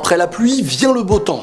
Après la pluie vient le beau temps.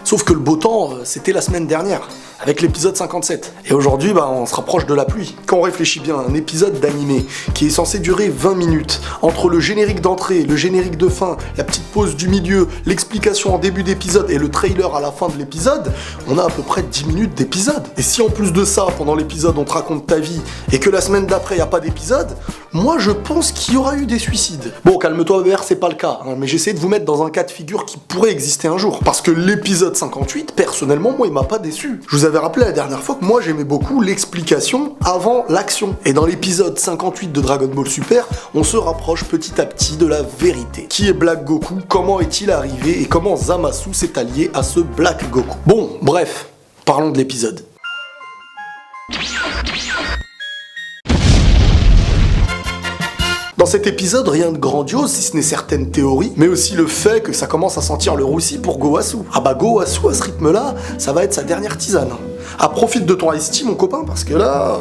Sauf que le beau temps, c'était la semaine dernière, avec l'épisode 57. Et aujourd'hui, on se rapproche de la pluie. Quand on réfléchit bien, un épisode d'animé qui est censé durer 20 minutes, entre le générique d'entrée, le générique de fin, la petite pause du milieu, l'explication en début d'épisode et le trailer à la fin de l'épisode, on a à peu près 10 minutes d'épisode. Et si en plus de ça, pendant l'épisode, on te raconte ta vie et que la semaine d'après, il n'y a pas d'épisode, moi je pense qu'il y aura eu des suicides. Bon, calme-toi, BR, c'est pas le cas, mais j'essaie de vous mettre dans un cas de figure qui pourrait exister un jour. Parce que l'épisode 58, personnellement, moi, il m'a pas déçu. Je vous avais rappelé la dernière fois que moi, j'aimais beaucoup l'explication avant l'action. Et dans l'épisode 58 de Dragon Ball Super, on se rapproche petit à petit de la vérité. Qui est Black Goku? Comment est-il arrivé? Et comment Zamasu s'est allié à ce Black Goku? Bon, bref, parlons de l'épisode. Dans cet épisode, rien de grandiose, si ce n'est certaines théories, mais aussi le fait que ça commence à sentir le roussi pour Gowasu. Ah bah Gowasu, à ce rythme-là, ça va être sa dernière tisane. Ah, profite de ton ice-tea, mon copain, parce que là...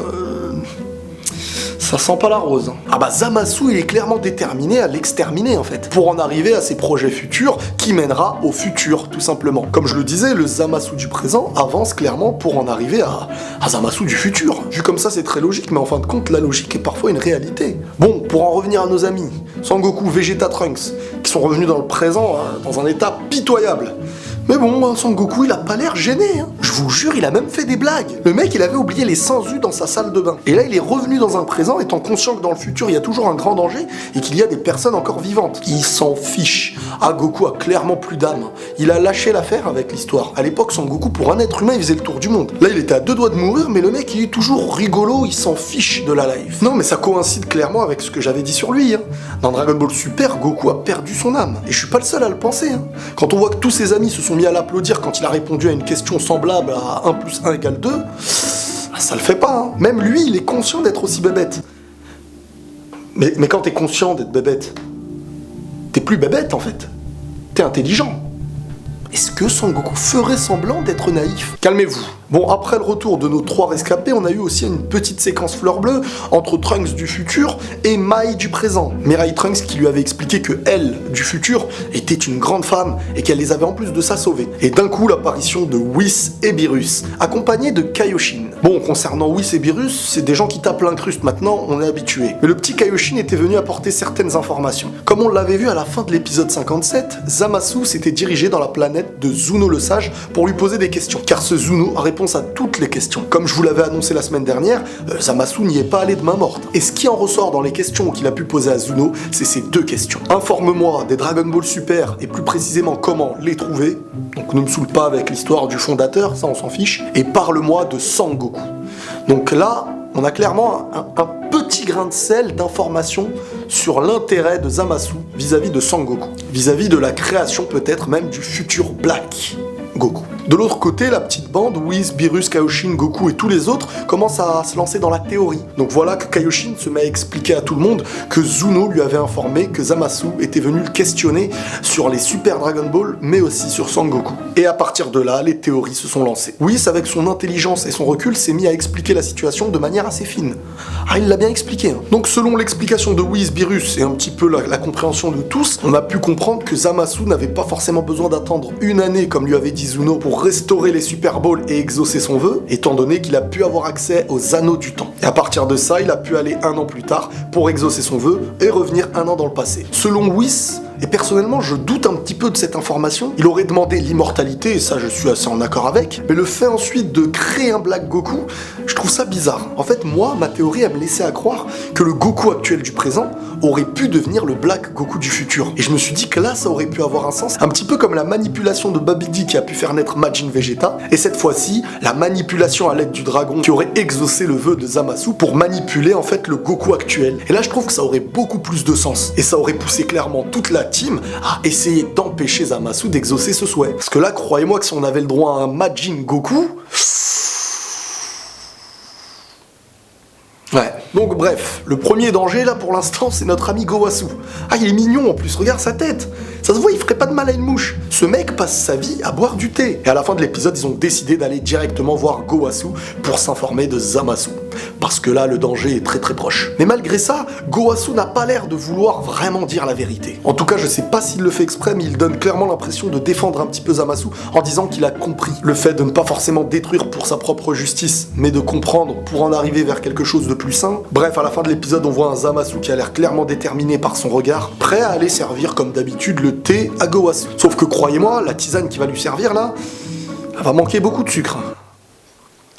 ça sent pas la rose. Ah bah Zamasu, il est clairement déterminé à l'exterminer en fait, pour en arriver à ses projets futurs qui mènera au futur, tout simplement. Comme je le disais, le Zamasu du présent avance clairement pour en arriver à Zamasu du futur. Vu comme ça, c'est très logique, mais en fin de compte, la logique est parfois une réalité. Bon, pour en revenir à nos amis, Sangoku, Vegeta, Trunks, qui sont revenus dans le présent, dans un état pitoyable. Mais bon, Sangoku, il a pas l'air gêné. Je vous jure, il a même fait des blagues. Le mec, il avait oublié les senzus dans sa salle de bain. Et là, il est revenu dans un présent, étant conscient que dans le futur, il y a toujours un grand danger et qu'il y a des personnes encore vivantes. Il s'en fiche. Ah, Goku a clairement plus d'âme. Il a lâché l'affaire avec l'histoire. À l'époque, Sangoku, pour un être humain, il faisait le tour du monde. Là, il était à 2 doigts de mourir, mais le mec, il est toujours rigolo, il s'en fiche de la life. Non, mais ça coïncide clairement avec ce que j'avais dit sur lui. Dans Dragon Ball Super, Goku a perdu son âme. Et je suis pas le seul à le penser. Quand on voit que tous ses amis se sont mis à l'applaudir quand il a répondu à une question semblable à 1 + 1 = 2, ça le fait pas. Même lui, il est conscient d'être aussi bébête. Mais quand t'es conscient d'être bébête, t'es plus bébête en fait. T'es intelligent. Est-ce que Sangoku ferait semblant d'être naïf? Calmez-vous. Bon, après le retour de nos 3 rescapés, on a eu aussi une petite séquence fleur bleue entre Trunks du futur et Mai du présent. Mirai Trunks qui lui avait expliqué que elle, du futur, était une grande femme et qu'elle les avait en plus de ça sauvés. Et d'un coup, l'apparition de Whis et Beerus, accompagnés de Kaioshin. Bon, concernant Whis et Beerus, c'est des gens qui tapent l'incruste maintenant, on est habitué. Mais le petit Kaioshin était venu apporter certaines informations. Comme on l'avait vu à la fin de l'épisode 57, Zamasu s'était dirigé dans la planète de Zuno le Sage pour lui poser des questions. Car ce Zuno a répondu à toutes les questions. Comme je vous l'avais annoncé la semaine dernière, Zamasu n'y est pas allé de main morte. Et ce qui en ressort dans les questions qu'il a pu poser à Zuno, c'est ces 2 questions. Informe-moi des Dragon Ball Super et plus précisément comment les trouver. Donc ne me saoule pas avec l'histoire du fondateur, ça on s'en fiche. Et parle-moi de Sangoku. Donc là, on a clairement un petit grain de sel d'information sur l'intérêt de Zamasu vis-à-vis de Sangoku. Vis-à-vis de la création peut-être même du futur Black Goku. De l'autre côté, la petite bande, Whis, Beerus, Kaioshin, Goku et tous les autres commencent à se lancer dans la théorie. Donc voilà que Kaioshin se met à expliquer à tout le monde que Zuno lui avait informé que Zamasu était venu le questionner sur les Super Dragon Ball, mais aussi sur Sangoku. Et à partir de là, les théories se sont lancées. Whis, avec son intelligence et son recul, s'est mis à expliquer la situation de manière assez fine. Ah, il l'a bien expliqué. Donc selon l'explication de Whis, Beerus et un petit peu la compréhension de tous, on a pu comprendre que Zamasu n'avait pas forcément besoin d'attendre 1 année, comme lui avait dit Zuno, pour restaurer les Super Balls et exaucer son vœu, étant donné qu'il a pu avoir accès aux anneaux du temps. Et à partir de ça, il a pu aller 1 an plus tard pour exaucer son vœu et revenir 1 an dans le passé. Selon Whis, et personnellement je doute un petit peu de cette information, il aurait demandé l'immortalité, et ça je suis assez en accord avec, mais le fait ensuite de créer un Black Goku, je trouve ça bizarre. En fait, moi, ma théorie, elle me laissait à croire que le Goku actuel du présent aurait pu devenir le Black Goku du futur. Et je me suis dit que là, ça aurait pu avoir un sens, un petit peu comme la manipulation de Babidi qui a pu faire naître Majin Vegeta, et cette fois-ci, la manipulation à l'aide du dragon qui aurait exaucé le vœu de Zamasu pour manipuler en fait le Goku actuel. Et là, je trouve que ça aurait beaucoup plus de sens, et ça aurait poussé clairement toute la team à essayer d'empêcher Zamasu d'exaucer ce souhait. Parce que là, croyez-moi que si on avait le droit à un Majin Goku... Ouais. Donc bref, le premier danger là pour l'instant c'est notre ami Gowasu. Ah, il est mignon en plus, regarde sa tête. Ça se voit, il ferait pas de mal à une mouche. Ce mec passe sa vie à boire du thé. Et à la fin de l'épisode, ils ont décidé d'aller directement voir Gowasu pour s'informer de Zamasu. Parce que là, le danger est très très proche. Mais malgré ça, Gowasu n'a pas l'air de vouloir vraiment dire la vérité. En tout cas, je sais pas s'il le fait exprès, mais il donne clairement l'impression de défendre un petit peu Zamasu en disant qu'il a compris le fait de ne pas forcément détruire pour sa propre justice, mais de comprendre pour en arriver vers quelque chose de plus sain. Bref, à la fin de l'épisode, on voit un Zamasu qui a l'air clairement déterminé par son regard, prêt à aller servir comme d'habitude le thé à Gowasu. Sauf que croyez-moi, la tisane qui va lui servir là, elle va manquer beaucoup de sucre.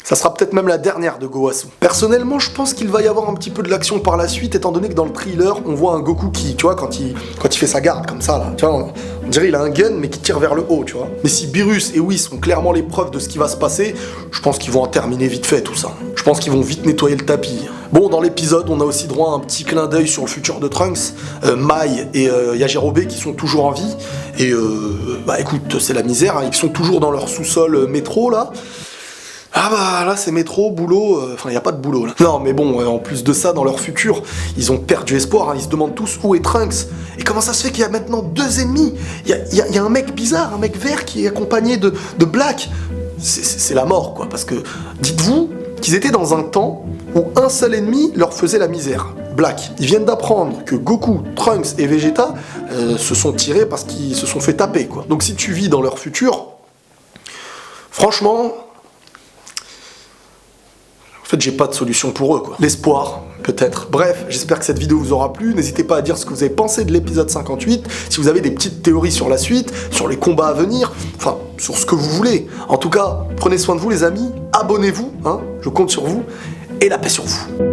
Ça sera peut-être même la dernière de Gowasu. Personnellement, je pense qu'il va y avoir un petit peu de l'action par la suite, étant donné que dans le thriller, on voit un Goku qui, tu vois, quand il fait sa garde comme ça, là, tu vois, on dirait il a un gun, mais qui tire vers le haut, tu vois. Mais si Beerus et Whis sont clairement les preuves de ce qui va se passer, je pense qu'ils vont en terminer vite fait, tout ça. Je pense qu'ils vont vite nettoyer le tapis. Bon, dans l'épisode, on a aussi droit à un petit clin d'œil sur le futur de Trunks, Mai et Yajirobe qui sont toujours en vie. Et bah écoute, c'est la misère, hein, ils sont toujours dans leur sous-sol métro, là. Ah bah là c'est métro, boulot, enfin y a pas de boulot là. Non mais bon, en plus de ça, dans leur futur, ils ont perdu espoir, hein, ils se demandent tous où est Trunks. Et comment ça se fait qu'il y a maintenant 2 ennemis? Il y a un mec bizarre, un mec vert qui est accompagné de Black. C'est la mort quoi, parce que dites-vous qu'ils étaient dans un temps où un seul ennemi leur faisait la misère. Black. Ils viennent d'apprendre que Goku, Trunks et Vegeta se sont tirés parce qu'ils se sont fait taper quoi. Donc si tu vis dans leur futur, franchement... En fait, j'ai pas de solution pour eux, quoi. L'espoir, peut-être. Bref, j'espère que cette vidéo vous aura plu. N'hésitez pas à dire ce que vous avez pensé de l'épisode 58, si vous avez des petites théories sur la suite, sur les combats à venir, enfin, sur ce que vous voulez. En tout cas, prenez soin de vous, les amis. Abonnez-vous, hein, je compte sur vous. Et la paix sur vous.